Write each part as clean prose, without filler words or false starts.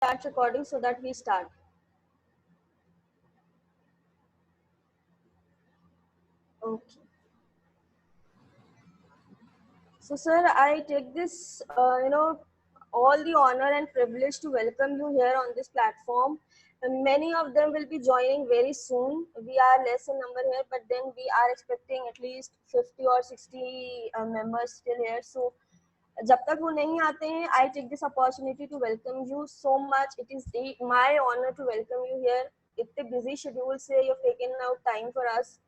start recording so that we start. Okay. So, sir, I take this, all the honor and privilege to welcome you here on this platform. And many of them will be joining very soon. We are less in number here, but then we are expecting at least 50 or 60 members still here. So, जब तक वो नहीं आते हैं, I take this opportunity to welcome you so much. It is my honor to welcome you here. इतने busy schedule से you've taken out time for us,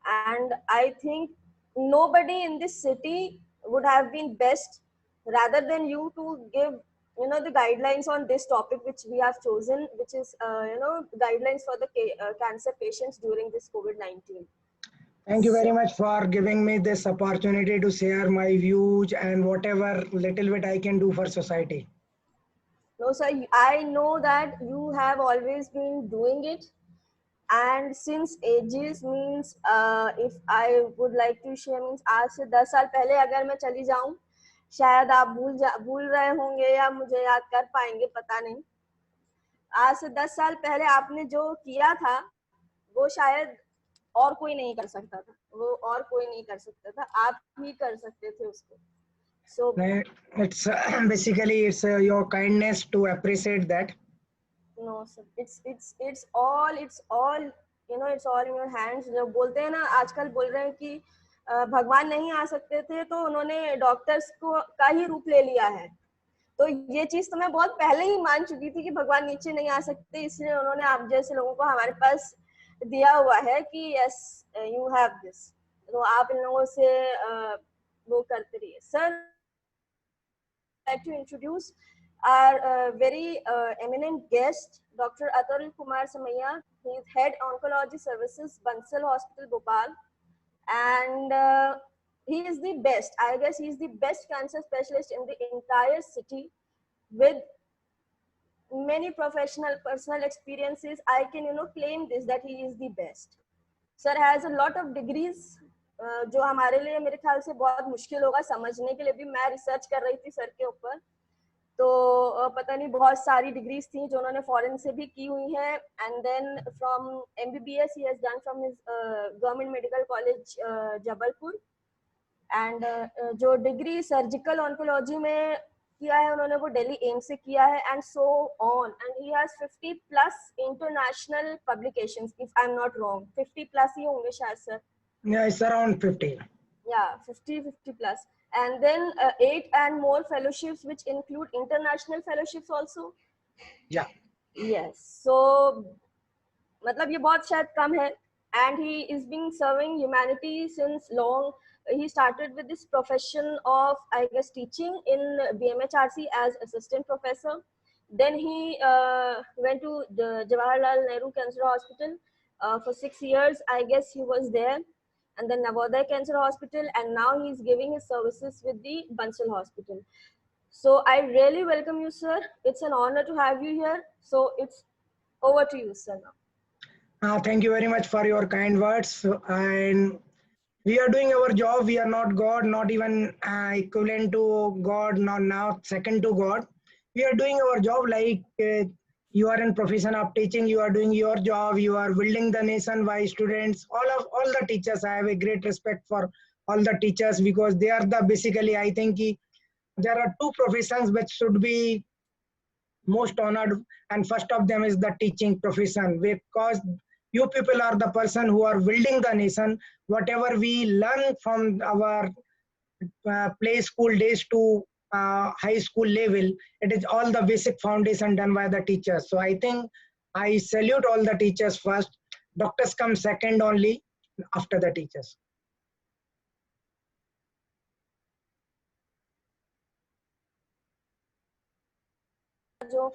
and I think nobody in this city would have been best rather than you to give the guidelines on this topic which we have chosen, which is guidelines for the cancer patients during this COVID-19. Thank you very much for giving me this opportunity to share my views and whatever little bit I can do for society. No, sir, I know that you have always been doing it. And since ages means if I would like to share means आज से 10 साल पहले अगर मैं चली जाऊं, शायद आप भूल रहे होंगे या मुझे याद कर पाएंगे, पता नहीं. आज से 10 साल पहले आपने जो किया था वो शायद और कोई नहीं कर सकता था, वो और कोई नहीं कर सकता था, आप ही कर सकते थे उसको. So it's basically it's your kindness to appreciate that. No, sir. It's all it's all in your hands. जब बोलते हैं ना, आजकल बोल रहे हैं कि भगवान नहीं आ सकते थे तो उन्होंने डॉक्टर्स को का ही रूप ले लिया है. तो ये चीज तो मैं बहुत पहले ही मान चुकी थी कि भगवान नीचे नहीं आ सकते, इसलिए उन्होंने आप जैसे लोगों को हमारे पास दिया हुआ है कि यस यू हैव दिस. तो आप इन लोगों से वो करते रहिए. Sir, like to introduce our very eminent guest, Dr. Atul Kumar Samaya. He is Head Oncology Services, Bansal Hospital, Bhopal. And he is the best. I guess he is the best cancer specialist in the entire city with many professional, personal experiences. I can, claim this, that he is the best. Sir has a lot of degrees, जो हमारे लिए मेरे ख्याल से बहुत मुश्किल होगा समझने के लिए भी. मैं रिसर्च कर रही थी सर के ऊपर, तो पता नहीं बहुत सारी डिग्रीज थी जो उन्होंने फॉरेन से भी की हुई हैं. And then from MBBS he has done from his government medical college Jabalpur. And जो डिग्री सर्जिकल ऑन्कोलॉजी में किया है उन्होंने वो दिल्ली एम्स से किया है, and so on. And he has 50+ international publications, if I am not wrong. 50+ ही होंगे शायद sir. Yeah, it's around 50. Yeah, 50+. And then 8 and more fellowships, which include international fellowships also. Yeah. Yes. So, मतलब ये बहुत शायद कम है. And he is been serving humanity since long. He started with this profession of, I guess, teaching in BMHRC as assistant professor. Then he went to the Jawaharlal Nehru Cancer Hospital for 6 years. I guess he was there. And then Navodaya Cancer Hospital, and now he's giving his services with the Bansal Hospital. So I really welcome you, sir. It's an honor to have you here. So it's over to you, sir, now. Thank you very much for your kind words. And we are doing our job. We are not God, not even equivalent to God, not now second to God. We are doing our job like you are in profession of teaching. You are doing your job. You are building the nation by students. All the teachers. I have a great respect for all the teachers because they are the basically. I think there are two professions which should be most honored, and first of them is the teaching profession, because you people are the person who are building the nation. Whatever we learn from our play school days to high school level, it is all the basic foundation done by the teachers. So I think I salute all the teachers first. Doctors come second only after the teachers. जो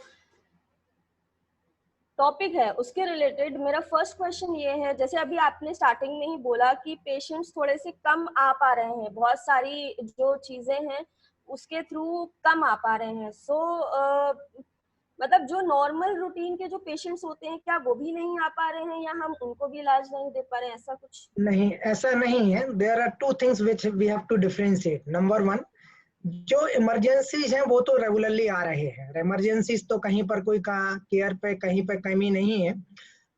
topic है उसके related मेरा first question ये है, जैसे अभी आपने starting में ही बोला कि पेशेंट्स थोड़े से कम आ पा रहे हैं, बहुत सारी जो चीजें हैं उसके थ्रू कम आ पा रहे हैं. सो मतलब जो नॉर्मल रूटीन के जो पेशेंट्स होते हैं, क्या वो भी नहीं आ पा रहे हैं या हम उनको भी इलाज नहीं दे पा रहे हैं, ऐसा कुछ? नहीं, ऐसा नहीं है. There are two things which we have to differentiate. Number one, जो इमरजेंसीज हैं वो तो रेगुलरली आ रहे हैं, इमरजेंसीज तो कहीं पर कोई केयर पे कहीं पे कमी नहीं है।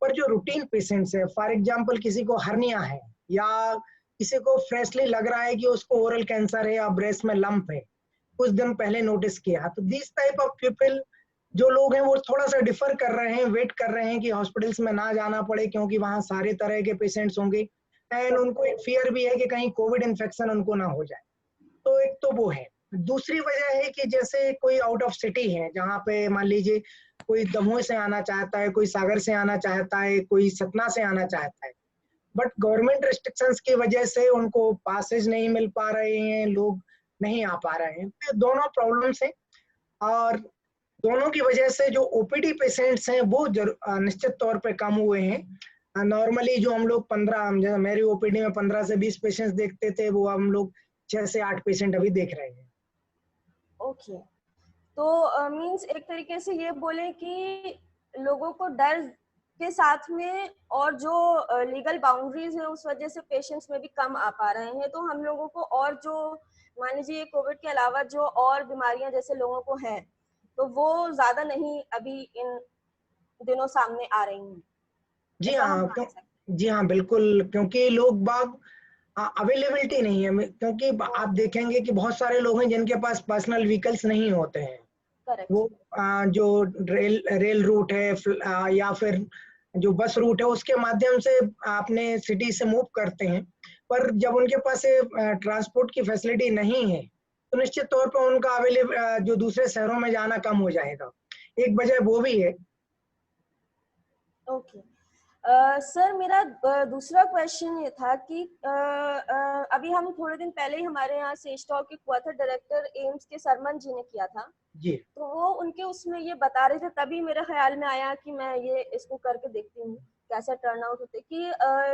पर जो रूटीन पेशेंट्स है, फॉर एग्जांपल किसी को हर्निया है या किसी को फ्रेशली लग रहा है कि उसको ओरल कैंसर है या ब्रेस्ट में लंप है, कुछ दिन पहले नोटिस किया, तो दिस टाइप ऑफ पीपल जो लोग हैं वो थोड़ा सा डिफर कर रहे हैं, वेट कर रहे हैं कि हॉस्पिटल्स में ना जाना पड़े, क्योंकि वहां सारे तरह के पेशेंट्स होंगे एंड उनको एक फियर भी है कि कहीं कोविड इन्फेक्शन उनको ना हो जाए। तो एक तो वो है। दूसरी वजह है कि जैसे कोई आउट ऑफ सिटी है, जहाँ पे मान लीजिए कोई दमोह से आना चाहता है, कोई सागर से आना चाहता है, कोई सतना से आना चाहता है, बट गवर्नमेंट रेस्ट्रिक्शंस की वजह से उनको पासेज नहीं मिल पा रहे हैं, लोग नहीं आ पा रहे हैं। तो दोनों प्रॉब्लम्स हैं और दोनों की वजह से जो ओपीडी पेशेंट्स हैं वो निश्चित तौर पे कम हुए हैं। नॉर्मली जो हम लोग 15, मेरी ओपीडी में 15 से 20 पेशेंट्स देखते थे, वो हम लोग 6 से 8 पेशेंट अभी देख रहे हैं। ओके, तो मींस एक तरीके से ये बोले कि लोगों को डर के साथ में और जो लीगल बाउंड्रीज है उस वजह से पेशेंट्स में भी कम आ पा रहे हैं, तो हम लोगों को और जो मान लीजिए कोविड के अलावा जो और बीमारियां जैसे लोगों को है तो वो ज्यादा नहीं अभी इन दिनों सामने आ रही हैं, जी ऐसा हम हाँ, मान सकते जी हाँ बिल्कुल, क्योंकि लोग बाग अवेलेबिलिटी नहीं है, क्योंकि हैं। आप देखेंगे कि बहुत सारे लोग हैं जिनके पास पर्सनल व्हीकल्स नहीं होते हैं। करेक्ट। वो जो रेल रूट है या फिर जो बस रूट है उसके माध्यम से अपने सिटी से मूव करते हैं, पर जब उनके पास ट्रांसपोर्ट की फैसिलिटी नहीं है तो निश्चित तौर पर उनका अवेलेबल जो दूसरे शहरों में जाना कम हो जाएगा। एक वजह वो भी है। ओके। सर मेरा दूसरा क्वेश्चन ये था कि अभी हम थोड़े दिन पहले ही हमारे यहाँ सेज टॉक एक हुआ था, डायरेक्टर एम्स के सरमन जी ने किया था, जी तो वो उनके उसमें ये बता रहे थे, तभी मेरे ख्याल में आया कि मैं ये इसको करके देखती हूँ कैसा टर्न आउट होते कि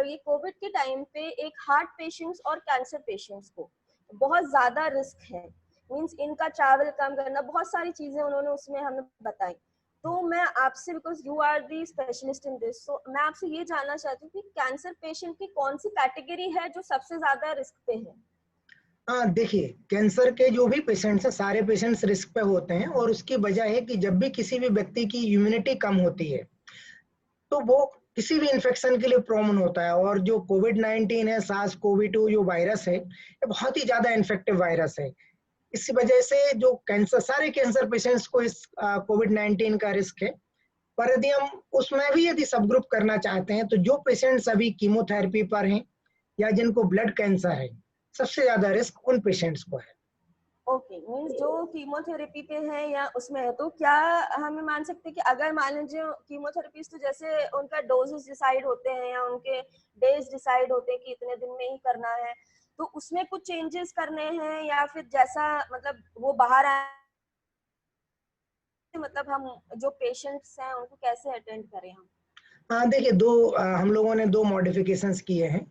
ये कोविड के टाइम पे एक हार्ट पेशेंट्स और कैंसर पेशेंट्स को बहुत ज्यादा रिस्क है, मींस इनका ट्रैवल कम करना, बहुत सारी चीजें उन्होंने उसमें हमें बताई। तो मैं आपसे, because you are the specialist in this, तो मैं आपसे ये जानना चाहती हूँ कि कैंसर पेशेंट की कौन सी कैटेगरी है जो सबसे ज्यादा रिस्क पे है? हाँ, देखिए कैंसर के जो भी पेशेंट्स हैं सारे पेशेंट्स रिस्क पे होते हैं, और उसकी वजह है कि जब भी किसी भी व्यक्ति की इम्यूनिटी कम होती है तो वो किसी भी इन्फेक्शन के लिए प्रोन होता है। और जो कोविड-19 है, सार्स कोवी 2 जो वायरस है, ये बहुत ही ज्यादा इन्फेक्टिव वायरस है। इस वजह से जो कैंसर, सारे कैंसर पेशेंट्स को इस कोविड-19 का रिस्क है। पर यदि हम उसमें भी यदि सब ग्रुप करना चाहते हैं तो जो पेशेंट्स अभी कीमोथेरेपी पर हैं या जिनको ब्लड कैंसर है, सबसे ज्यादा रिस्क उन पेशेंट्स को है। ओके, मींस जो कीमोथेरेपी पे है या उसमें है, तो क्या हमें मान सकते हैं कि अगर मान लीजिए कीमोथेरेपी तो जैसे उनका डोजेस डिसाइड होते हैं या उनके डेज डिसाइड होते हैं कि इतने दिन में ही करना है, तो उसमें कुछ चेंजेस करने हैं या फिर जैसा मतलब वो बाहर आए, मतलब हम जो पेशेंट्स हैं उनको कैसे अटेंड करें हम? हाँ देखिए, हम लोगों ने दो मॉडिफिकेशंस किए हैं।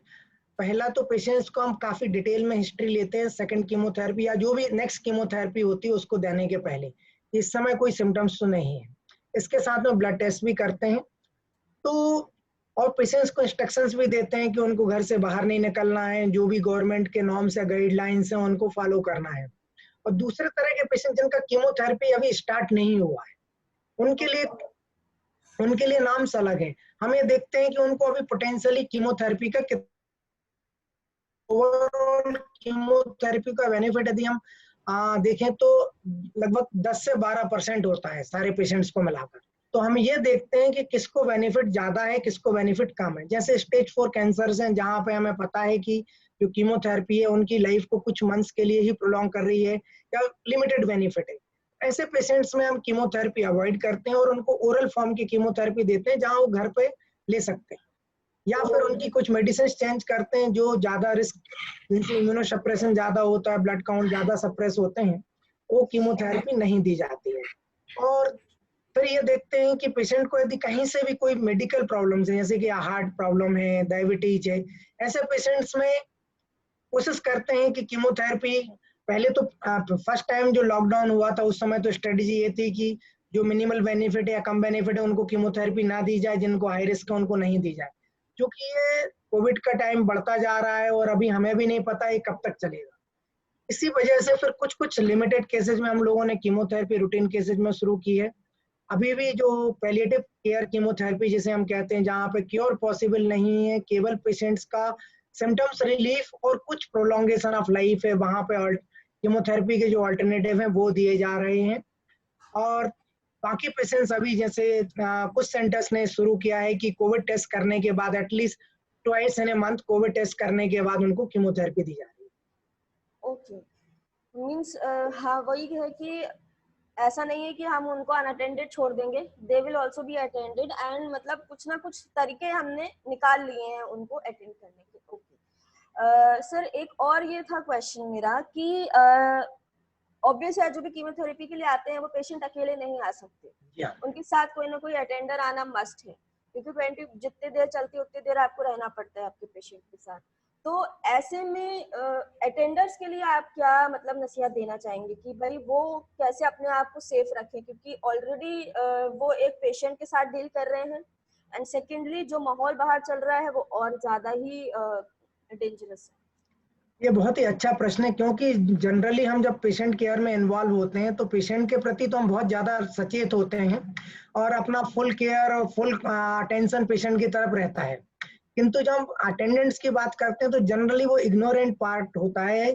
पहला तो पेशेंट्स को हम काफी डिटेल में हिस्ट्री लेते हैं सेकंड कीमोथेरेपी या जो भी नेक्स्ट कीमोथेरेपी होती है उसको देने के पहले, इस समय कोई सिम्टम्स तो नहीं है। इसके साथ में ब्लड टेस्ट भी करते हैं। तो और पेशेंट्स को इंस्ट्रक्शंस भी देते हैं कि उनको घर से बाहर नहीं निकलना है, जो भी गवर्नमेंट के नॉर्म्स या गाइडलाइंस हैं उनको फॉलो करना है। और दूसरे तरह के पेशेंट जिनका कीमोथेरेपी अभी स्टार्ट नहीं हुआ है, उनके लिए उनके लिए नाम्स अलग है। हम ये देखते हैं कि उनको अभी पोटेंशियली कीमोथेरेपी का ओवरऑल कीमोथेरेपी का बेनिफिट यदि हम देखें तो लगभग 10 से 12% होता है सारे पेशेंट्स को मिलाकर। तो हम ये देखते हैं कि किसको बेनिफिट ज्यादा है, किसको बेनिफिट कम है। जैसे स्टेज 4 कैंसर हैं जहाँ पे हमें पता है कि जो कीमोथेरेपी है उनकी लाइफ को कुछ मंथ्स के लिए ही प्रोलॉन्ग कर रही है या लिमिटेड बेनिफिट है, ऐसे पेशेंट्स में हम कीमोथेरेपी अवॉइड करते हैं और उनको ओरल फॉर्म की कीमोथेरेपी देते हैं जहाँ वो घर पे ले सकते हैं, या फिर उनकी कुछ मेडिसिन चेंज करते हैं जो ज्यादा रिस्क, जिनसे इम्यूनो सप्रेशन ज्यादा होता है, ब्लड काउंट ज्यादा सप्रेस होते हैं, वो कीमोथेरेपी नहीं दी जाती है। और फिर ये देखते हैं कि पेशेंट को यदि कहीं से भी कोई मेडिकल प्रॉब्लम्स है, जैसे कि हार्ट प्रॉब्लम है, डायबिटीज है, ऐसे पेशेंट्स में कोशिश करते हैं कि कीमोथेरेपी पहले तो फर्स्ट टाइम जो लॉकडाउन हुआ था उस समय तो स्ट्रेटेजी ये थी कि जो मिनिमल बेनिफिट है या कम बेनिफिट है उनको कीमोथेरेपी ना दी जाए, जिनको हाई रिस्क है उनको नहीं दी जाए। क्योंकि ये कोविड का टाइम बढ़ता जा रहा है और अभी हमें भी नहीं पता ये कब तक चलेगा, इसी वजह से फिर कुछ कुछ लिमिटेड केसेस में हम लोगों ने कीमोथेरेपी रूटीन केसेस में शुरू की है। अभी भी जो पैलिएटिव केयर कीमोथेरेपी जिसे हम कहते हैं, जहाँ पे क्योर पॉसिबल नहीं है, केवल पेशेंट्स का सिम्टम्स रिलीफ और कुछ प्रोलॉन्गेशन ऑफ लाइफ है, वहाँ पे कीमोथेरेपी के जो अल्टरनेटिव हैं वो दिए जा रहे हैं। और बाकी पेशेंट्स अभी जैसे कुछ सेंटर्स ने शुरू किया है कि कोविड टेस्ट करने के बाद at least twice in a month covid test करने के बाद उनको कीमोथेरेपी दी जा रही है। ओके, मीन्स हाँ वही है कि ऐसा नहीं है कि हम उनको अनअटेंडेड छोड़ देंगे, they will also be attended, and मतलब कुछ ना कुछ तरीके हमने निकाल लिए हैं उनको अटेंड करने के। ओके सर, एक और ये था क्वेश्चन मेरा कि ऑब्वियस है जो भी कीमोथेरेपी के लिए आते हैं वो पेशेंट अकेले नहीं आ सकते, उनके साथ कोई ना कोई अटेंडर आना मस्ट है, क्योंकि 20 जितने देर चलती है उतनी देर आपको रहना पड़ता है आपके पेशेंट के साथ। तो ऐसे में अटेंडर्स के लिए आप क्या मतलब नसीहत देना चाहेंगे कि भाई वो कैसे अपने आप को सेफ रखें, क्योंकि ऑलरेडी वो एक पेशेंट के साथ डील कर रहे हैं, एंड सेकेंडली जो माहौल बाहर चल रहा है वो और ज्यादा ही डेंजरस है। ये बहुत ही अच्छा प्रश्न है, क्योंकि जनरली हम जब पेशेंट केयर में इन्वॉल्व होते हैं तो पेशेंट के प्रति तो हम बहुत ज़्यादा सचेत होते हैं और अपना फुल केयर और फुल अटेंशन पेशेंट की तरफ रहता है। किंतु जब हम अटेंडेंट्स की बात करते हैं तो जनरली वो इग्नोरेंट पार्ट होता है,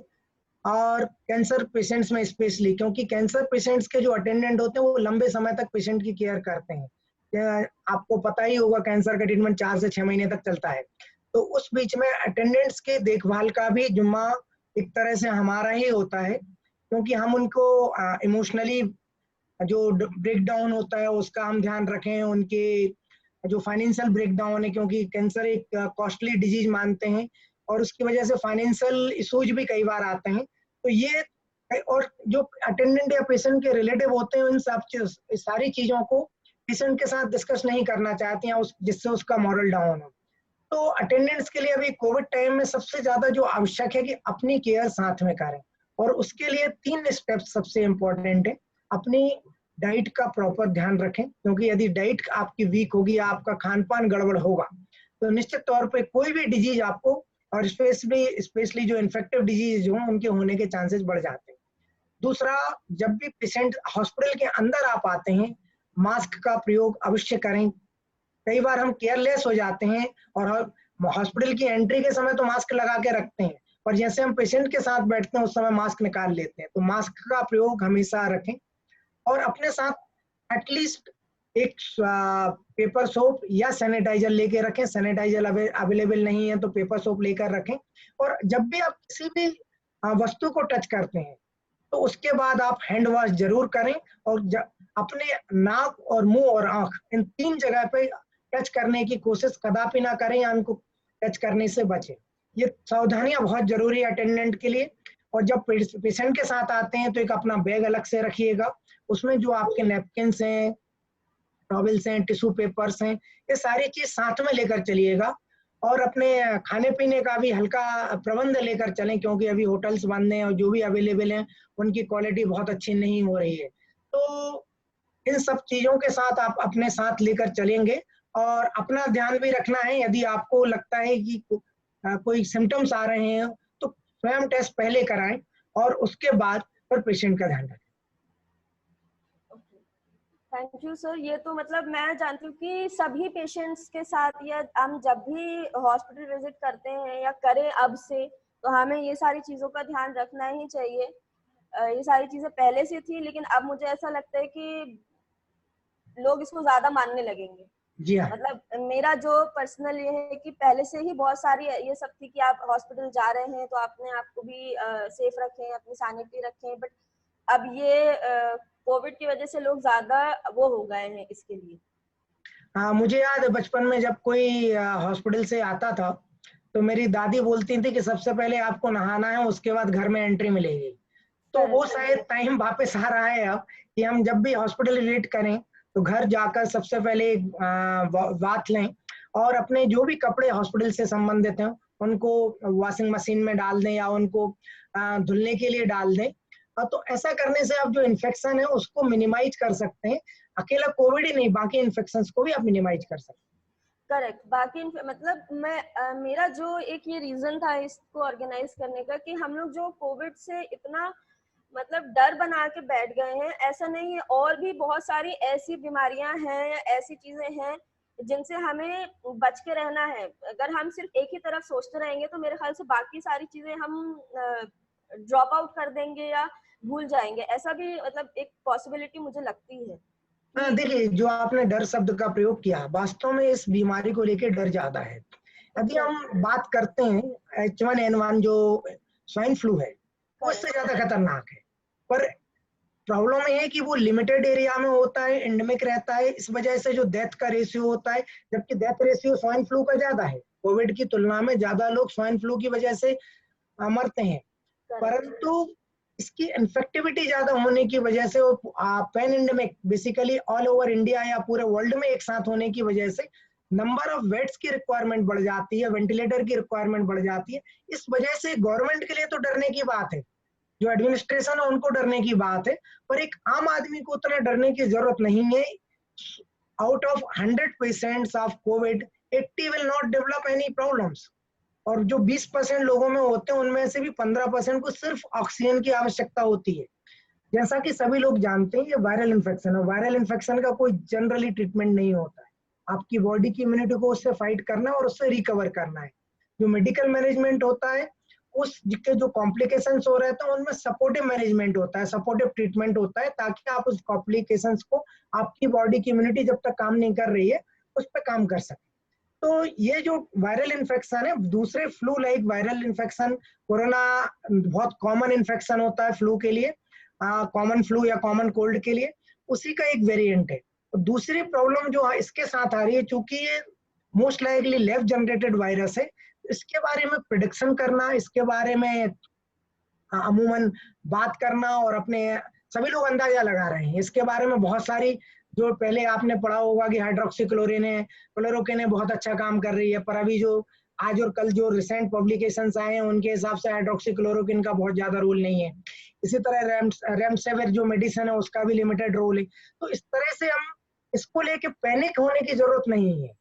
और कैंसर पेशेंट्स में स्पेशली, क्योंकि कैंसर पेशेंट्स के जो अटेंडेंट होते हैं वो लंबे समय तक पेशेंट की केयर करते हैं। आपको पता ही होगा कैंसर का ट्रीटमेंट 4 से 6 महीने तक चलता है, तो उस बीच में अटेंडेंट्स के देखभाल का भी जिम्मा एक तरह से हमारा ही होता है, क्योंकि हम उनको इमोशनली जो ब्रेक डाउन होता है उसका हम ध्यान रखें, उनके जो फाइनेंशियल ब्रेक डाउन है, क्योंकि कैंसर एक कॉस्टली डिजीज मानते हैं और उसकी वजह से फाइनेंशियल इशूज भी कई बार आते हैं। तो ये और जो अटेंडेंट या पेशेंट के रिलेटिव होते हैं उन सब सारी चीजों को पेशेंट के साथ डिस्कस नहीं करना चाहते हैं जिससे उसका मॉरल डाउन हो। तो अटेंडेंट्स के लिए अभी कोविड टाइम में सबसे ज्यादा जो आवश्यक है कि अपनी केयर साथ में करें, और उसके लिए 3 स्टेप्स सबसे इम्पोर्टेंट है। अपनी डाइट का प्रॉपर ध्यान रखें, क्योंकि यदि डाइट आपकी वीक होगी, आपका खान पान गड़बड़ होगा तो निश्चित तौर पे कोई भी डिजीज आपको, और स्पेशली जो इन्फेक्टिव डिजीज हो उनके होने के चांसेस बढ़ जाते हैं। दूसरा, जब भी पेशेंट हॉस्पिटल के अंदर आप आते हैं मास्क का प्रयोग अवश्य करें। कई बार हम केयरलेस हो जाते हैं और हॉस्पिटल की एंट्री के समय तो मास्क लगा के रखते हैं, पर जैसे हम पेशेंट के साथ बैठते हैं उस समय मास्क निकाल लेते हैं। तो मास्क का प्रयोग हमेशा रखें और अपने साथ एटलीस्ट एक पेपर सोप या सैनिटाइजर लेके रखें। सैनिटाइजर अवेलेबल नहीं है तो पेपर सोप लेकर रखें। और जब भी आप किसी भी वस्तु को टच करते हैं तो उसके बाद आप हैंड वॉश जरूर करें, और अपने नाक और मुंह और आंख इन 3 जगह पे टच करने की कोशिश कदापि ना करें या उनको टच करने से बचें। ये सावधानियां बहुत जरूरी है अटेंडेंट के लिए। और जब पेशेंट के साथ आते हैं तो एक अपना बैग अलग से रखिएगा, उसमें जो आपके नैपकिन्स हैं, टॉवल्स हैं, टिश्यू पेपर्स हैं, ये सारी चीज साथ में लेकर चलिएगा। और अपने खाने पीने का भी हल्का प्रबंध लेकर चलें, क्योंकि अभी होटल्स बंद हैं और जो भी अवेलेबल हैं उनकी क्वालिटी बहुत अच्छी नहीं हो रही है। तो इन सब चीजों के साथ आप अपने साथ लेकर चलेंगे, और अपना ध्यान भी रखना है। यदि आपको लगता है कि कोई सिम्टम्स आ रहे हैं तो स्वयं टेस्ट पहले कराएं और उसके बाद फिर पेशेंट का ध्यान रखें। Thank you sir. ये तो मतलब मैं जानती हूँ कि सभी पेशेंट्स के साथ, या हम जब भी हॉस्पिटल विजिट करते हैं या करें अब से, तो हमें ये सारी चीजों का ध्यान रखना ही चाहिए। ये सारी चीजें पहले से थी, लेकिन अब मुझे ऐसा लगता है कि लोग इसको ज्यादा मानने लगेंगे। जी हाँ। मतलब मेरा जो पर्सनल ये है कि पहले से ही बहुत सारी ये सब थी कि आप हॉस्पिटल जा रहे हैं तो अपने आप को भी सेफ रखें, अपनी सैनिटी रखें, बट अब ये कोविड की वजह से लोग ज्यादा वो हो गए हैं इसके लिए। मुझे याद है बचपन में जब कोई हॉस्पिटल से आता था तो मेरी दादी बोलती थी कि सबसे पहले आपको नहाना है, उसके बाद घर में एंट्री मिलेगी। तो वो शायद टाइम वापस आ रहा है अब कि हम जब भी हॉस्पिटल विजिट करें तो घर जाकर सबसे पहले बात लें और अपने जो भी कपड़े हॉस्पिटल से संबंधित हैं उनको वॉशिंग मशीन में डाल दें या उनको धुलने के लिए डाल दें। तो ऐसा करने से आप जो इन्फेक्शन है उसको मिनिमाइज कर सकते हैं। अकेला कोविड ही नहीं, बाकी इन्फेक्शंस को भी आप मिनिमाइज कर सकते हैं। करेक्ट। बाकी मतलब मेरा जो एक ये रीजन था इसको ऑर्गेनाइज करने का कि हम लोग जो कोविड से इतना मतलब डर बना के बैठ गए हैं, ऐसा नहीं है, और भी बहुत सारी ऐसी बीमारियां हैं या ऐसी चीजें हैं जिनसे हमें बच के रहना है। अगर हम सिर्फ एक ही तरफ सोचते रहेंगे तो मेरे ख्याल से बाकी सारी चीजें हम ड्रॉप आउट कर देंगे या भूल जाएंगे। ऐसा भी मतलब एक पॉसिबिलिटी मुझे लगती है हाँ, कि देखिए जो आपने डर शब्द का प्रयोग किया, वास्तव में इस बीमारी को लेकर डर ज्यादा है। यदि अच्छा। हम बात करते हैं H1N1 जो स्वाइन फ्लू है, वो इससे करेक्ट। ज्यादा खतरनाक है। पर प्रॉब्लम ये है कि वो लिमिटेड एरिया में होता है, एंडेमिक रहता है, इस वजह से जो डेथ का रेशियो होता है, जबकि डेथ रेशियो स्वाइन फ्लू का ज्यादा है। कोविड की तुलना में ज्यादा लोग स्वाइन फ्लू की वजह से मरते हैं। करेक्ट। परंतु इसकी इन्फेक्टिविटी ज्यादा होने की वजह से, वो pan endemic basically all over India या पूरे वर्ल्ड में एक साथ होने की वजह से नंबर ऑफ बेड्स की रिक्वायरमेंट बढ़ जाती है, वेंटिलेटर की रिक्वायरमेंट बढ़ जाती है। इस वजह से गवर्नमेंट के लिए तो डरने की बात है, जो एडमिनिस्ट्रेशन है उनको डरने की बात है, पर एक आम आदमी को उतना डरने की जरूरत नहीं है। Out of 100 patients of Covid 80 will not develop any problems, और जो 20% लोगों में होते हैं उनमें से भी 15% को सिर्फ ऑक्सीजन की आवश्यकता होती है। जैसा कि सभी लोग जानते हैं, ये वायरल इन्फेक्शन है। वायरल इन्फेक्शन का कोई जनरली ट्रीटमेंट नहीं होता है। आपकी बॉडी की इम्यूनिटी को उससे फाइट करना है और उससे रिकवर करना है। जो मेडिकल मैनेजमेंट होता है, उस के जो कॉम्प्लिकेशंस हो रहे थे उनमें सपोर्टिव मैनेजमेंट होता है, सपोर्टिव ट्रीटमेंट होता है, ताकि आप उस कॉम्प्लिकेशंस को, आपकी बॉडी की इम्यूनिटी जब तक काम नहीं कर रही है, उस पर काम कर सके। तो ये जो वायरल इन्फेक्शन है, दूसरे flu like viral infection, corona बहुत कॉमन इन्फेक्शन होता है फ्लू के लिए, कॉमन फ्लू या कॉमन कोल्ड के लिए, उसी का एक वेरिएंट है। तो दूसरी प्रॉब्लम जो इसके साथ आ रही है, चूंकि ये most likely left generated virus है, इसके बारे में प्रिडिक्शन करना, इसके बारे में अमूमन बात करना, और अपने सभी लोग अंदाजा लगा रहे हैं इसके बारे में। बहुत सारी, जो पहले आपने पढ़ा होगा कि हाइड्रोक्सी क्लोरिन है, क्लोरोकिन है, बहुत अच्छा काम कर रही है, पर अभी जो आज और कल जो रिसेंट पब्लिकेशंस आए हैं उनके हिसाब से हाइड्रोक्सी क्लोरोकिन का बहुत ज्यादा रोल नहीं है। इसी तरह रेमडेसिविर जो मेडिसिन है उसका भी लिमिटेड रोल है। तो इस तरह से हम इसको लेके पैनिक होने की जरूरत नहीं है।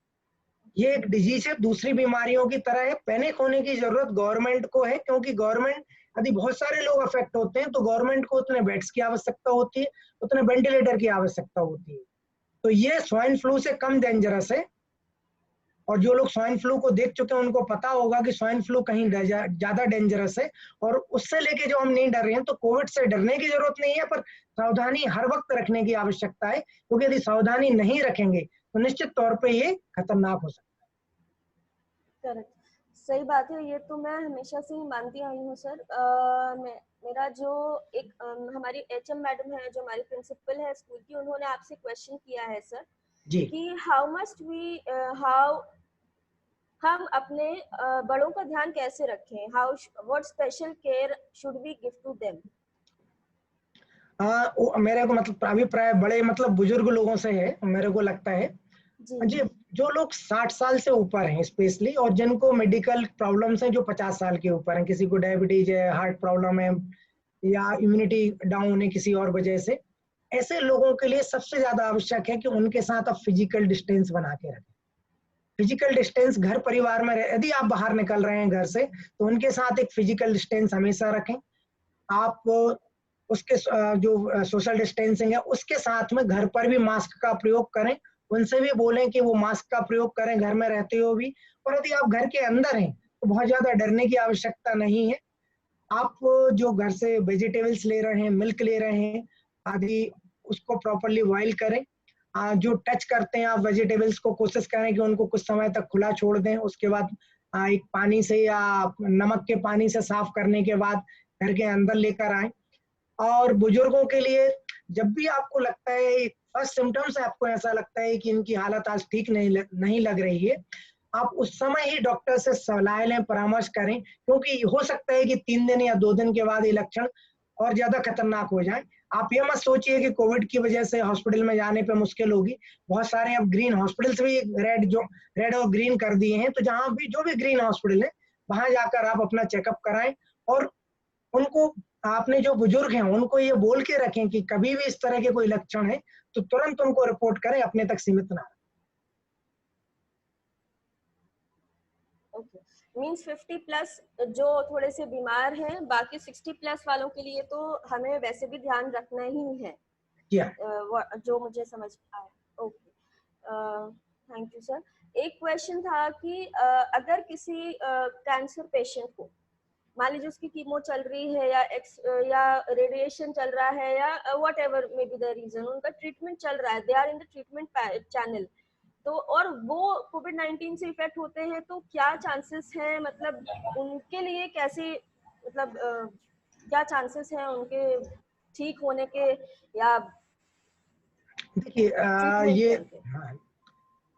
ये एक डिजीज है, दूसरी बीमारियों की तरह है। पैनिक होने की जरूरत गवर्नमेंट को है, क्योंकि गवर्नमेंट, यदि बहुत सारे लोग अफेक्ट होते हैं तो गवर्नमेंट को उतने बेड्स की आवश्यकता होती है, उतने वेंटिलेटर की आवश्यकता होती है। तो ये स्वाइन फ्लू से कम डेंजरस है, और जो लोग स्वाइन फ्लू को देख चुके हैं उनको पता होगा कि स्वाइन फ्लू कहीं ज्यादा डेंजरस है। और उससे लेके जो हम नहीं डर रहे हैं, तो कोविड से डरने की जरूरत नहीं है, पर सावधानी हर वक्त रखने की आवश्यकता है, क्योंकि यदि सावधानी नहीं रखेंगे तो निश्चित तौर पर ये खतरनाक हो सकता है। करेक्ट। सही बात है, ये तो मैं हमेशा से ही मानती आई हूँ सर। मेरा जो एक हमारी एचएम मैडम है, जो हमारी प्रिंसिपल है स्कूल की, उन्होंने आपसे क्वेश्चन किया है सर जी। कि हाउ हम अपने बड़ों का ध्यान कैसे रखें, how what special care should we give to them. मेरे को मतलब अभिप्राय बड़े मतलब बुजुर्ग लोगों से है, मेरे को लगता है जी। जी, जो लोग 60 साल से ऊपर हैं स्पेशली, और जिनको मेडिकल प्रॉब्लम्स हैं, जो 50 साल के ऊपर हैं, किसी को डायबिटीज है, हार्ट प्रॉब्लम है, या इम्यूनिटी डाउन है किसी और वजह से, ऐसे लोगों के लिए सबसे ज्यादा आवश्यक है कि उनके साथ आप फिजिकल डिस्टेंस बना के रखें। फिजिकल डिस्टेंस घर परिवार में यदि आप बाहर निकल रहे हैं घर से, तो उनके साथ एक फिजिकल डिस्टेंस हमेशा रखें। आप उसके जो सोशल डिस्टेंसिंग है उसके साथ में घर पर भी मास्क का प्रयोग करें। उनसे भी बोलें कि वो मास्क का प्रयोग करें घर में रहते हुए भी। और यदि आप घर के अंदर हैं तो बहुत ज्यादा डरने की आवश्यकता नहीं है। आप जो घर से वेजिटेबल्स ले रहे हैं, मिल्क ले रहे हैं आदि, उसको प्रॉपरली बॉइल करें। जो टच करते हैं आप वेजिटेबल्स को, कोशिश करें कि उनको कुछ समय तक खुला छोड़ दें। उसके बाद एक पानी से या नमक के पानी से साफ करने के बाद घर के अंदर लेकर आए। और बुजुर्गों के लिए, जब भी आपको लगता है फर्स्ट सिम्टम्स आपको ऐसा लगता है कि इनकी हालत आज ठीक नहीं लग रही है, आप उस समय ही डॉक्टर से सलाह लें, परामर्श करें, क्योंकि हो सकता है कि 3 दिन या 2 दिन के बाद ये लक्षण और ज्यादा खतरनाक हो जाए। आप ये मत सोचिए कि कोविड की वजह से हॉस्पिटल में जाने पे मुश्किल होगी। बहुत सारे अब ग्रीन हॉस्पिटल्स भी रेड और ग्रीन कर दिए हैं, तो जहां भी जो भी ग्रीन हॉस्पिटल है वहां जाकर आप अपना चेकअप कराएं। और उनको, आपने जो बुजुर्ग हैं उनको ये बोल के रखें कि कभी भी इस तरह के कोई लक्षण है तो तुरंत उनको रिपोर्ट करें, अपने तक सीमित ना। मीन्स 50 प्लस जो थोड़े से बीमार हैं, बाकी 60 प्लस वालों के लिए तो हमें वैसे भी ध्यान रखना ही है। या जो मुझे समझ आया। Okay, thank you sir. एक क्वेश्चन था कि अगर किसी कैंसर पेशेंट को, मान लीजिए उसकी कीमो चल रही है या रेडिएशन चल रहा है या whatever may be the reason, उनका ट्रीटमेंट चल रहा है, they are in the treatment channel, तो और वो कोविड-19 से इफेक्ट होते हैं, तो क्या चांसेस हैं, मतलब उनके लिए कैसे, मतलब क्या चांसेस हैं उनके ठीक होने के या देखिए ट्रीटमेंट ये, करके? हाँ,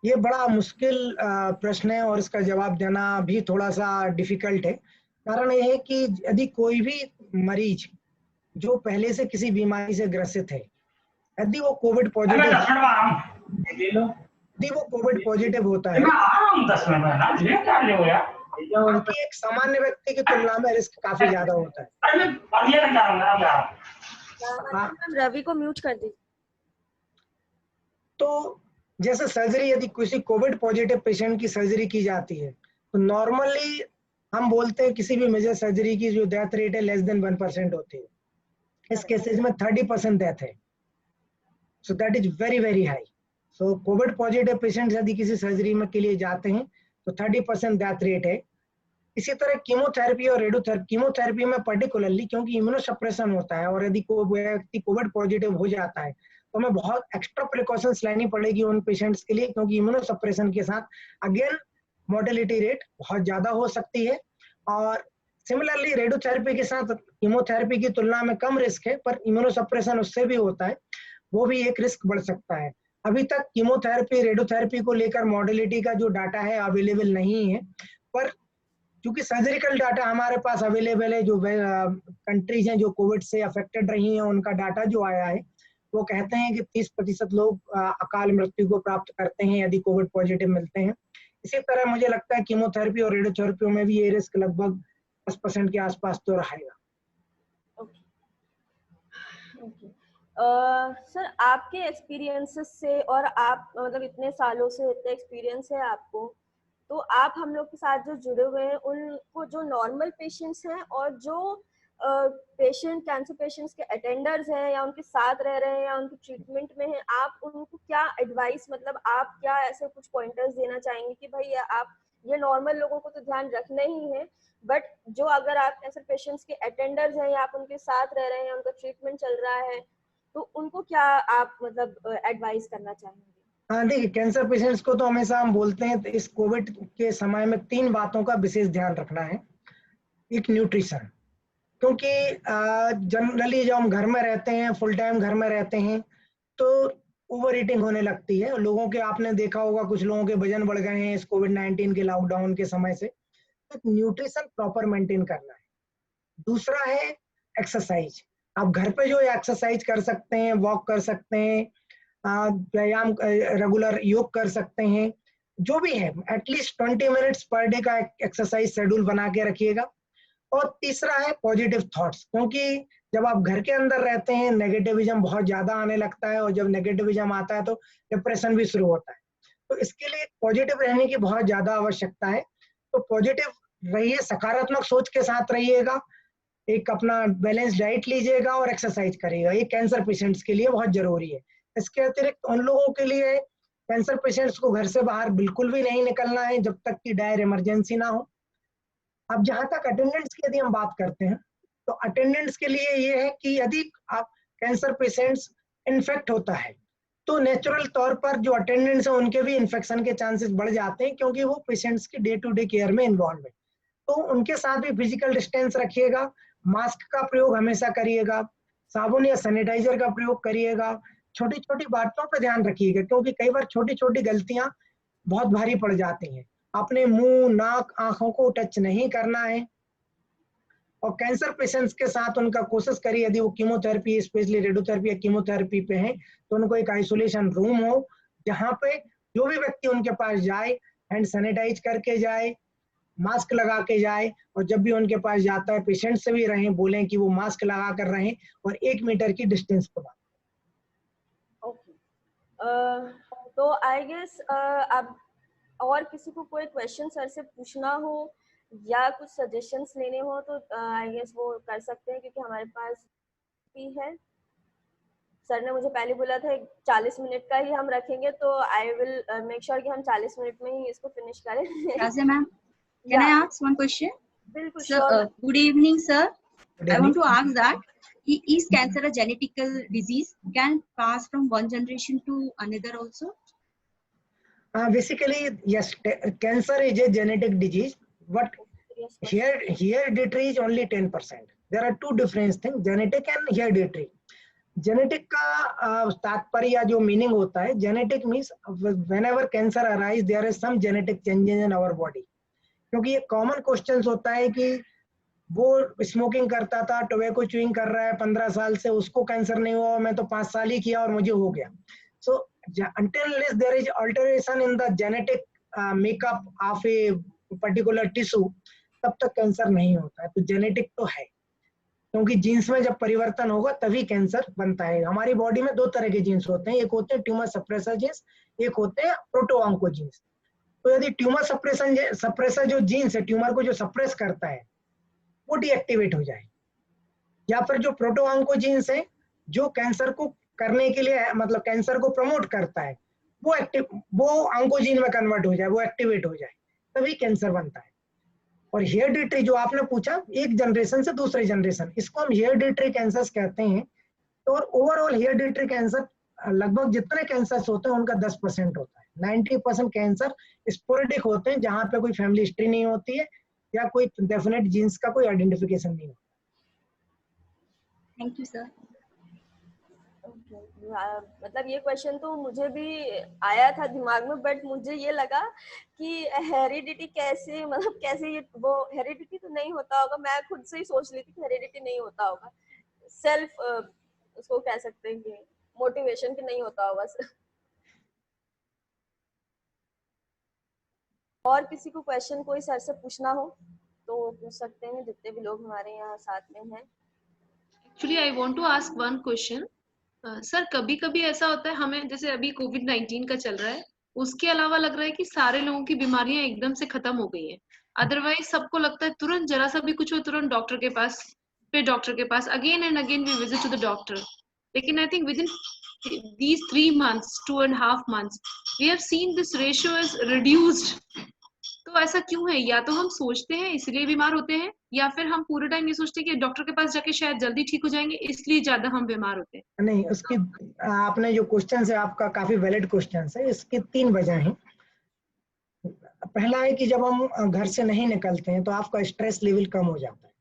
ये बड़ा मुश्किल प्रश्न है और इसका जवाब देना भी थोड़ा सा डिफिकल्ट है। कारण यह है कि यदि कोई भी मरीज जो पहले से किसी बीमारी से ग्रसित है, यदि वो कोविड पॉजिटिव यदि वो कोविड पॉजिटिव होता है, बाकी एक सामान्य व्यक्ति की तुलना में रिस्क काफी ज्यादा होता है। हाँ, रवि को म्यूट कर दीजिए। तो जैसे सर्जरी, यदि किसी कोविड पॉजिटिव पेशेंट की सर्जरी की जाती है, तो नॉर्मली हम बोलते हैं किसी भी मेजर सर्जरी की जो डेथ रेट है लेस देन 1% होती है। इस केसेस में 30% डेथ है। So that is very very high. So Covid positive patient यदि किसी सर्जरी में के लिए जाते हैं तो 30% डेथ रेट है। इसी तरह कीमोथेरेपी और रेडियोथेरेपी, कीमोथेरेपी में पर्टिकुलरली क्योंकि इम्यूनोसप्रेशन होता है और यदि कोई व्यक्ति कोविड पॉजिटिव हो जाता है तो हमें बहुत एक्स्ट्रा प्रिकॉशंस लेनी पड़ेगी उन पेशेंट्स के लिए, क्योंकि इम्यूनोसप्रेशन के साथ अगेन मोर्टेलिटी रेट बहुत ज्यादा हो सकती है। और सिमिलरली रेडियोथेरेपी के साथ कीमोथेरेपी की तुलना में कम रिस्क है, पर इम्यूनोसप्रेशन उससे भी होता है, वो भी एक रिस्क बढ़ सकता है। अभी तक कीमोथेरेपी रेडियोथेरेपी को लेकर मॉर्टेलिटी का जो डाटा है अवेलेबल नहीं है, पर क्योंकि सर्जरिकल डाटा हमारे पास अवेलेबल है, जो कंट्रीज हैं जो कोविड से अफेक्टेड रही हैं उनका डाटा जो आया है वो कहते हैं कि 30% लोग अकाल मृत्यु को प्राप्त करते हैं यदि कोविड पॉजिटिव मिलते हैं। इसी तरह मुझे लगता है कीमोथेरेपी और रेडियोथेरेपी में भी ये रिस्क लगभग 10% के आसपास तो रहेगा। Okay okay. सर, आपके एक्सपीरियंसेस से, और आप मतलब इतने सालों से इतना एक्सपीरियंस है आपको, तो आप हम लोग के साथ जो जुड़े हुए हैं उनको, जो नॉर्मल पेशेंट्स हैं और जो पेशेंट कैंसर पेशेंट्स के अटेंडर्स हैं या उनके साथ रह रहे हैं या उनके ट्रीटमेंट में हैं, आप उनको क्या एडवाइस, मतलब आप क्या ऐसे कुछ पॉइंटर्स देना चाहेंगे कि भाई आप, ये नॉर्मल लोगों को तो ध्यान रखना ही है, बट जो अगर आप कैंसर पेशेंट्स के अटेंडर्स हैं या आप उनके साथ रह रहे हैं, उनका ट्रीटमेंट चल रहा है, तो उनको क्या आप मतलब एडवाइस करना चाहेंगे? हाँ, देखिए कैंसर पेशेंट्स को तो हमेशा हम बोलते हैं तो इस कोविड के समय में 3 बातों का विशेष ध्यान रखना है। एक न्यूट्रिशन, क्योंकि जनरली जब हम घर में रहते हैं, फुल टाइम घर में रहते हैं, तो ओवर ईटिंग होने लगती है लोगों के। आपने देखा होगा कुछ लोगों के वजन बढ़ गए हैं इस कोविड-19 के लॉकडाउन के समय से। तो न्यूट्रिशन प्रॉपर मेंटेन करना है। दूसरा है एक्सरसाइज। आप घर पे जो एक्सरसाइज कर सकते हैं, वॉक कर सकते हैं, व्यायाम रेगुलर योग कर सकते हैं, जो भी है एटलीस्ट 20 मिनट्स पर डे का एक्सरसाइज शेड्यूल बना के रखिएगा। और तीसरा है पॉजिटिव थॉट्स, क्योंकि जब आप घर के अंदर रहते हैं नेगेटिविज्म बहुत ज्यादा आने लगता है और जब नेगेटिविज्म आता है तो डिप्रेशन भी शुरू होता है। तो इसके लिए पॉजिटिव रहने की बहुत ज्यादा आवश्यकता है। तो पॉजिटिव रहिए, सकारात्मक सोच के साथ रहिएगा, एक अपना बैलेंस डाइट लीजिएगा और एक्सरसाइज करिएगा। ये कैंसर पेशेंट्स के लिए बहुत जरूरी है। इसके अतिरिक्त उन लोगों के लिए, कैंसर पेशेंट्स को घर से बाहर बिल्कुल भी नहीं निकलना है जब तक कि डायर इमरजेंसी ना हो। अब जहां तक अटेंडेंस की यदि हम बात करते हैं, तो अटेंडेंस के लिए ये है कि यदि आप कैंसर पेशेंट्स इन्फेक्ट होता है तो नेचुरल तौर पर जो अटेंडेंट्स है उनके भी इन्फेक्शन के चांसेस बढ़ जाते हैं, क्योंकि वो पेशेंट्स की डे टू डे केयर में इन्वॉल्व है। तो उनके साथ भी फिजिकल डिस्टेंस रखिएगा, मास्क का प्रयोग हमेशा करिएगा, साबुन या सैनिटाइजर का प्रयोग करिएगा। छोटी छोटी बातों पर ध्यान रखिएगा, क्योंकि कई बार छोटी छोटी गलतियां बहुत भारी पड़ जाती हैं। अपने मुंह, नाक, आंखों को टच नहीं करना है। और कैंसर पेशेंट्स के साथ उनका कोशिश करिए, यदि वो कीमोथेरेपी, स्पेशली रेडियोथेरेपी या कीमोथेरेपी पे हैं, तो उनको एक आइसोलेशन रूम हो जहाँ पे जो भी व्यक्ति उनके पास जाए हैंड सैनिटाइज करके जाए, मास्क लगा के जाए, और जब भी उनके पास जाता है पेशेंट से भी रहें, बोलें कि वो मास्क लगा कर रहें और 1 मीटर की डिस्टेंस पर। ओके, तो आई गेस अब और किसी को कोई क्वेश्चन सर से पूछना हो या कुछ सजेशंस लेने हो तो आई गेस वो कर सकते हैं, क्योंकि हमारे पास भी है। सर ने मुझे पहले बोला था 40 मिनट का ही हम रखेंगे, तो आई विल मेक श्योर कि हम 40 मिनट में ही इसको फिनिश करें। Razia ma'am, can या I ask one question? बिल्कुल Sir, sure. good evening, sir. Good I want evening. to ask that is cancer a genetical disease? Can pass from one generation to another also? Basically, yes, cancer is a genetic disease, but hereditary is only 10%. There are two different things, genetic and hereditary. Genetic का तात्पर्य या जो meaning होता है, genetic means whenever cancer arise there is some genetic changes in our body. क्योंकि ये common questions होता है कि वो स्मोकिंग करता था, टोबैको च्यूइंग कर रहा है 15 साल से, उसको कैंसर नहीं हुआ, मैं तो 5 साल ही किया और मुझे हो गया। सो until there is alteration in the genetic makeup of a particular tissue, तब तक कैंसर नहीं होता है। तो जेनेटिक तो है, क्योंकि जीन्स में जब परिवर्तन होगा तभी कैंसर बनता है। हमारी बॉडी में दो तरह के जीन्स होते हैं, एक होते हैं ट्यूमर सप्रेसर जीन्स, एक होते हैं प्रोटोऑन्को जीन्स। तो यदि ट्यूमर सप्रेसर जो जीन्स है, ट्यूमर को जो सप्रेस करता है, वो डीएक्टिवेट हो जाए, या फिर जो प्रोटोऑन्को जीन्स है जो कैंसर को करने के लिए, मतलब कैंसर को प्रमोट करता है, वो ऑन्कोजीन में कन्वर्ट हो जाए, वो एक्टिवेट हो जाए, तभी कैंसर बनता है। और हेरिडिटरी जो आपने पूछा, एक जनरेशन से दूसरे जनरेशन, इसको हम हेरिडिटरी कैंसर्स कहते हैं। तो ओवरऑल हेरिडिटरी कैंसर लगभग जितने कैंसर्स होते हैं उनका 10% होता है। 90% कैंसर स्पोरेडिक होते हैं, जहां पे कोई फैमिली हिस्ट्री नहीं होती है या कोई डेफिनेट जीन्स का कोई आइडेंटिफिकेशन नहीं होता। Thank you sir. मतलब ये क्वेश्चन तो मुझे भी आया था दिमाग में, बट मुझे ये लगा कि हेरिडिटी कैसे, मतलब कैसे ये, वो हेरिडिटी तो नहीं होता होगा, मैं खुद से ही सोच ली थी कि हेरिडिटी नहीं होता होगा, सेल्फ उसको कह सकते हैं कि मोटिवेशन की नहीं होता होगा। और किसी को क्वेश्चन कोई सर से पूछना हो तो पूछ सकते हैं, जितने भी लोग हमारे यहाँ साथ में हैं। Actually I want to ask one question sir. कभी कभी ऐसा होता है हमें, जैसे अभी कोविड-19 का चल रहा है, उसके अलावा लग रहा है कि सारे लोगों की बीमारियां एकदम से खत्म हो गई हैं। अदरवाइज सबको लगता है तुरंत जरा सा भी कुछ हो तुरंत डॉक्टर के पास, फिर डॉक्टर के पास, again and again we visit to the doctor. लेकिन I think within these 3 months, 2.5 months, we have seen this ratio is reduced. तो ऐसा क्यों है? या तो हम सोचते हैं इसलिए बीमार होते हैं, या फिर हम पूरे टाइम ये सोचते हैं कि डॉक्टर के पास जाके शायद जल्दी ठीक हो जाएंगे, इसलिए ज्यादा हम बीमार होते हैं। नहीं, उसकी आपने जो क्वेश्चन है आपका काफी वैलिड क्वेश्चन है। इसकी 3 वजह हैं। पहला है कि जब हम घर से नहीं निकलते हैं तो आपका स्ट्रेस लेवल कम हो जाता है।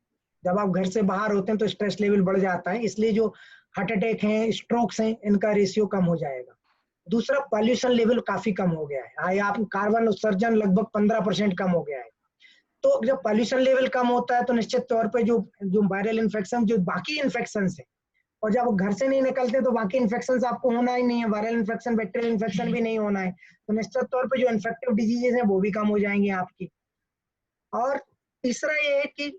जब आप घर से बाहर होते हैं तो स्ट्रेस लेवल बढ़ जाता है, इसलिए जो हार्ट अटैक हैं, स्ट्रोक्स हैं, इनका रेशियो कम हो जाएगा। दूसरा, पॉल्यूशन लेवल काफी कम हो गया है, आप कार्बन उत्सर्जन लगभग 15% कम हो गया है। तो जब पॉल्यूशन लेवल कम होता है तो निश्चित तौर पे जो वायरल इन्फेक्शन, जो बाकी इन्फेक्शन है, और जब घर से नहीं निकलते तो बाकी इन्फेक्शन आपको होना ही नहीं है, वायरल इन्फेक्शन, बैक्टीरियल इन्फेक्शन भी नहीं होना है, तो निश्चित तौर पे जो इन्फेक्टिव डिजीजेस हैं वो भी कम हो जाएंगी आपकी। और तीसरा ये है कि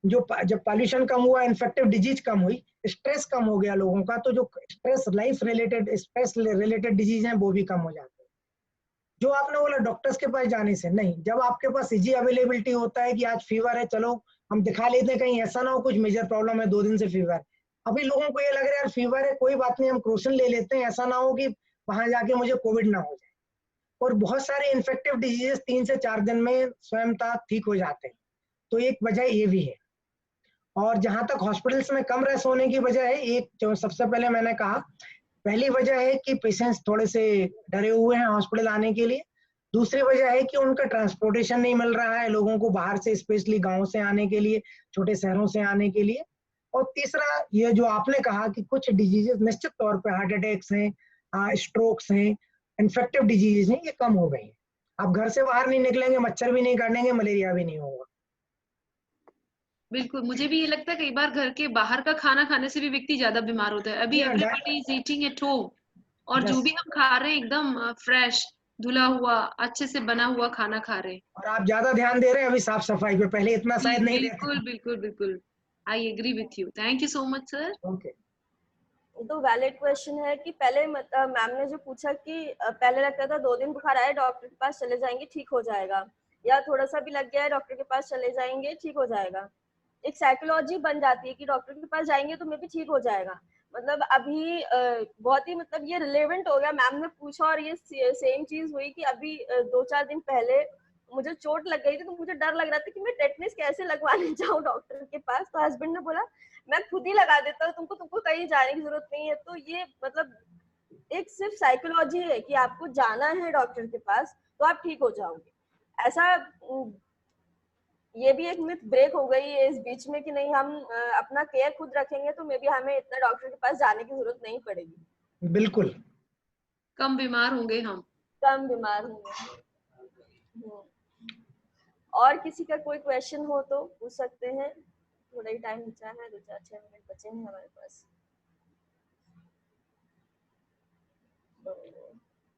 जब पॉल्यूशन कम हुआ, इन्फेक्टिव डिजीज कम हुई, स्ट्रेस कम हो गया लोगों का, तो जो स्ट्रेस रिलेटेड डिजीज हैं वो भी कम हो जाते हैं। जो आपने बोला डॉक्टर्स के पास जाने से, नहीं, जब आपके पास इजी अवेलेबिलिटी होता है कि आज फीवर है, चलो हम दिखा लेते हैं, कहीं ऐसा ना हो कुछ मेजर प्रॉब्लम है, 2 दिन से फीवर। अभी लोगों को ये लग रहा है यार फीवर है, कोई बात नहीं, हम क्रोसिन ले लेते हैं, ऐसा ना हो कि वहां जाके मुझे कोविड ना हो जाए। और बहुत सारे इन्फेक्टिव डिजीजेस 3 से 4 दिन में स्वयंता ठीक हो जाते हैं, तो एक वजह ये भी है। और जहां तक हॉस्पिटल्स में कम रश होने की वजह है, एक जो सबसे पहले मैंने कहा, पहली वजह है कि पेशेंट्स थोड़े से डरे हुए हैं हॉस्पिटल आने के लिए। दूसरी वजह है कि उनका ट्रांसपोर्टेशन नहीं मिल रहा है लोगों को बाहर से, स्पेशली गांव से आने के लिए, छोटे शहरों से आने के लिए। और तीसरा, ये जो आपने कहा कि कुछ डिजीजेस निश्चित तौर पे हार्ट अटैक्स हैं, स्ट्रोक्स हैं, इन्फेक्टिव डिजीजेस हैं, ये कम हो गई है। आप घर से बाहर नहीं निकलेंगे, मच्छर भी नहीं काटेंगे, मलेरिया भी नहीं होगा। बिल्कुल, मुझे भी ये लगता है कई बार घर के बाहर का खाना खाने से भी व्यक्ति ज्यादा बीमार होता है। अभी everybody is eating at home, और जो भी हम खा रहे हैं एकदम फ्रेश, धुला हुआ, अच्छे से बना हुआ खाना खा रहे हैं। और आप ज्यादा ध्यान दे रहे हैं अभी साफ सफाई पे, पहले इतना शायद नहीं देते। बिल्कुल बिल्कुल बिल्कुल, I agree with you. Thank you so much sir. Okay, तो वैलिड क्वेश्चन है कि पहले मैम ने जो पूछा कि पहले लगता था 2 दिन बुखार आए डॉक्टर के पास चले जाएंगे ठीक हो जाएगा, या थोड़ा सा भी लग गया है डॉक्टर के पास चले जाएंगे, ठीक हो जाएगा। एक साइकोलॉजी बन जाती है कि डॉक्टर के पास जाएंगे तो मे भी ठीक हो जाएगा। मतलब अभी बहुत ही मतलब ये रिलेवेंट हो गया, मैम ने पूछा और ये सेम चीज हुई कि अभी 2-4 दिन पहले मुझे चोट लग गई थी, तो मुझे डर लग रहा था कि मैं टेटनिस कैसे लगवाने जाऊँ डॉक्टर के पास। तो हस्बैंड ने बोला मैं खुद ही लगा देता हूँ, तुमको तुमको कहीं जाने की जरूरत नहीं है। तो ये मतलब एक सिर्फ साइकोलॉजी है कि आपको जाना है डॉक्टर के पास तो आप ठीक हो जाओगे। ऐसा ये भी एक मिथ ब्रेक हो गई है इस बीच में कि नहीं, हम अपना केयर खुद रखेंगे तो मे बी हमें इतना डॉक्टर के पास जाने की जरूरत नहीं पड़ेगी। बिल्कुल, कम बीमार होंगे हम। कम बीमार होंगे। और किसी का कोई क्वेश्चन हो तो पूछ सकते हैं, थोड़ा ही टाइम बचा है, 2-4-6 मिनट बचे हैं हमारे पास।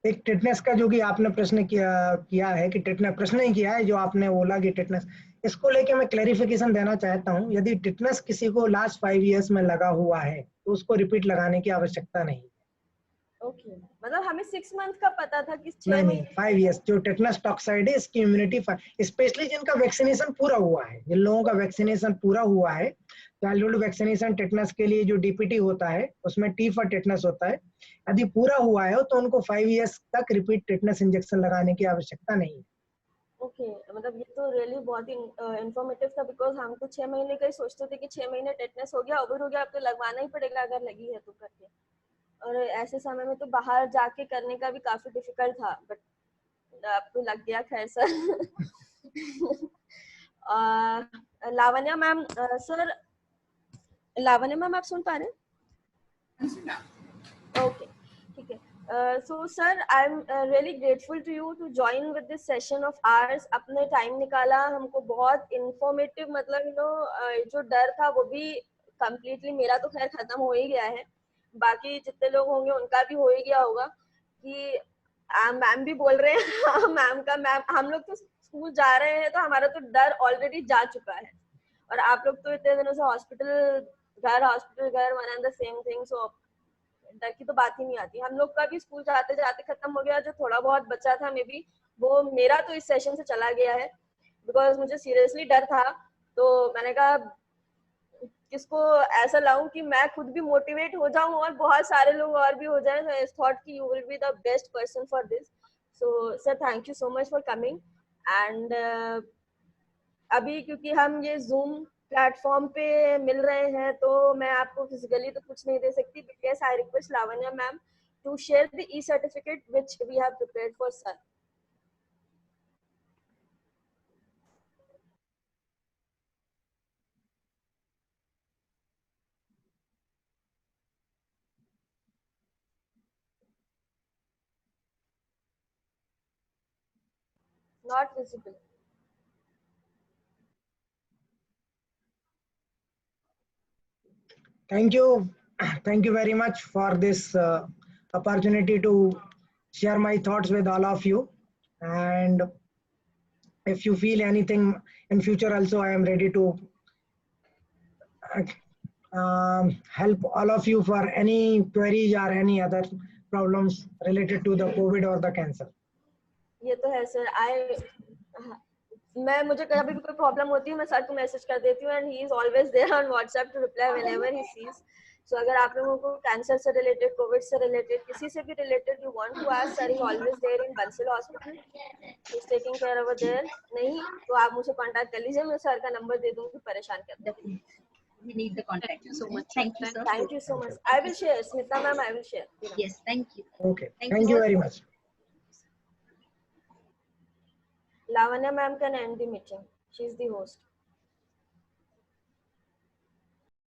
एक टेटनेस का जो कि आपने प्रश्न किया है कि टेटनेस, प्रश्न ही किया है जो आपने बोला कि टेटनेस, इसको लेके मैं क्लेरिफिकेशन देना चाहता हूँ। यदि टेटनेस किसी को लास्ट 5 इयर्स में लगा हुआ है तो उसको रिपीट लगाने की आवश्यकता नहीं। ओके, मतलब हमें 6 मंथ का पता था कि 6 नहीं, महीने 5 इयर्स जो टेटनस टॉक्साइड है इसकी इम्यूनिटी, स्पेशली जिनका वैक्सीनेशन पूरा हुआ है, जिन लोगों का वैक्सीनेशन पूरा हुआ है, चाइल्डहुड वैक्सीनेशन टेटनस के लिए जो डीपीटी होता है उसमें टी फॉर टेटनस होता है, यदि पूरा हुआ है तो उनको 5 इयर्स तक रिपीट टेटनस इंजेक्शन लगाने की आवश्यकता नहीं है। ओके, मतलब ये तो रियली बहुत ही इंफॉर्मेटिव था, बिकॉज हम तो 6 महीने का ही सोचते थे कि 6 महीने टेटनस हो गया, ओवर हो गया, अब तो लगवाना ही पड़ेगा अगर लगी है तो करके। और ऐसे समय में तो बाहर जाके करने का भी काफी डिफिकल्ट था, बट अब तो लग गया, खैर sir. Lavanya ma'am, sir Lavanya ma'am आप सुन पा रहे हैं? ओके, ठीक है। So sir, I'm really grateful to you to join with this session of ours. अपने टाइम निकाला, हमको बहुत इंफॉर्मेटिव, मतलब जो डर था वो भी कम्प्लीटली, मेरा तो खैर खत्म हो ही गया है, बाकी जितने लोग होंगे उनका भी हो ही गया होगा कि मैम भी बोल रहे हैं। मैम हम लोग तो स्कूल जा रहे हैं तो हमारा तो डर ऑलरेडी जा चुका है, और आप लोग तो इतने दिनों से हॉस्पिटल घर one and the same thing, so डर की तो बात ही नहीं आती। हम लोग का भी स्कूल जाते जाते खत्म हो गया, जो थोड़ा बहुत बचा था मे बी वो मेरा तो इस सेशन से चला गया है, बिकॉज मुझे सीरियसली डर था। तो मैंने कहा किसको ऐसा लाऊं कि मैं खुद भी मोटिवेट हो जाऊं और बहुत सारे लोग और भी हो जाएं। so I thought कि you will be the best person for this. So sir, thank you so much for coming. And अभी क्योंकि हम ये जूम प्लेटफॉर्म पे मिल रहे हैं तो मैं आपको फिजिकली तो कुछ नहीं दे सकती, because I request Lavanya ma'am to share the e certificate which we have prepared for sir. Not visible. Thank you. Thank you very much for this opportunity to share my thoughts with all of you. And if you feel anything in future also, I am ready to help all of you for any queries or any other problems related to the COVID or the cancer. ये तो है sir. मुझे कभी भी कोई problem होती है मैं सर को मैसेज कर देती हूँ, and he is always there on WhatsApp to reply whenever he sees. So अगर आप लोगों को कैंसर से रिलेटेड, कोविड से रिलेटेड, किसी से भी related you want to ask, sir is always there in Bansal hospital, he is taking care over there. नहीं तो आप मुझे कांटेक्ट कर लीजिए, मैं सर का नंबर दे दूंगी, परेशान कर दूंगी। We need the contact. Thank you so much. Thank you, sir. Thank you so much. I will share, Smita ma'am, I will share. Yes, thank you. Okay. Thank you very much. Lavanya ma'am can end the meeting. She is the host.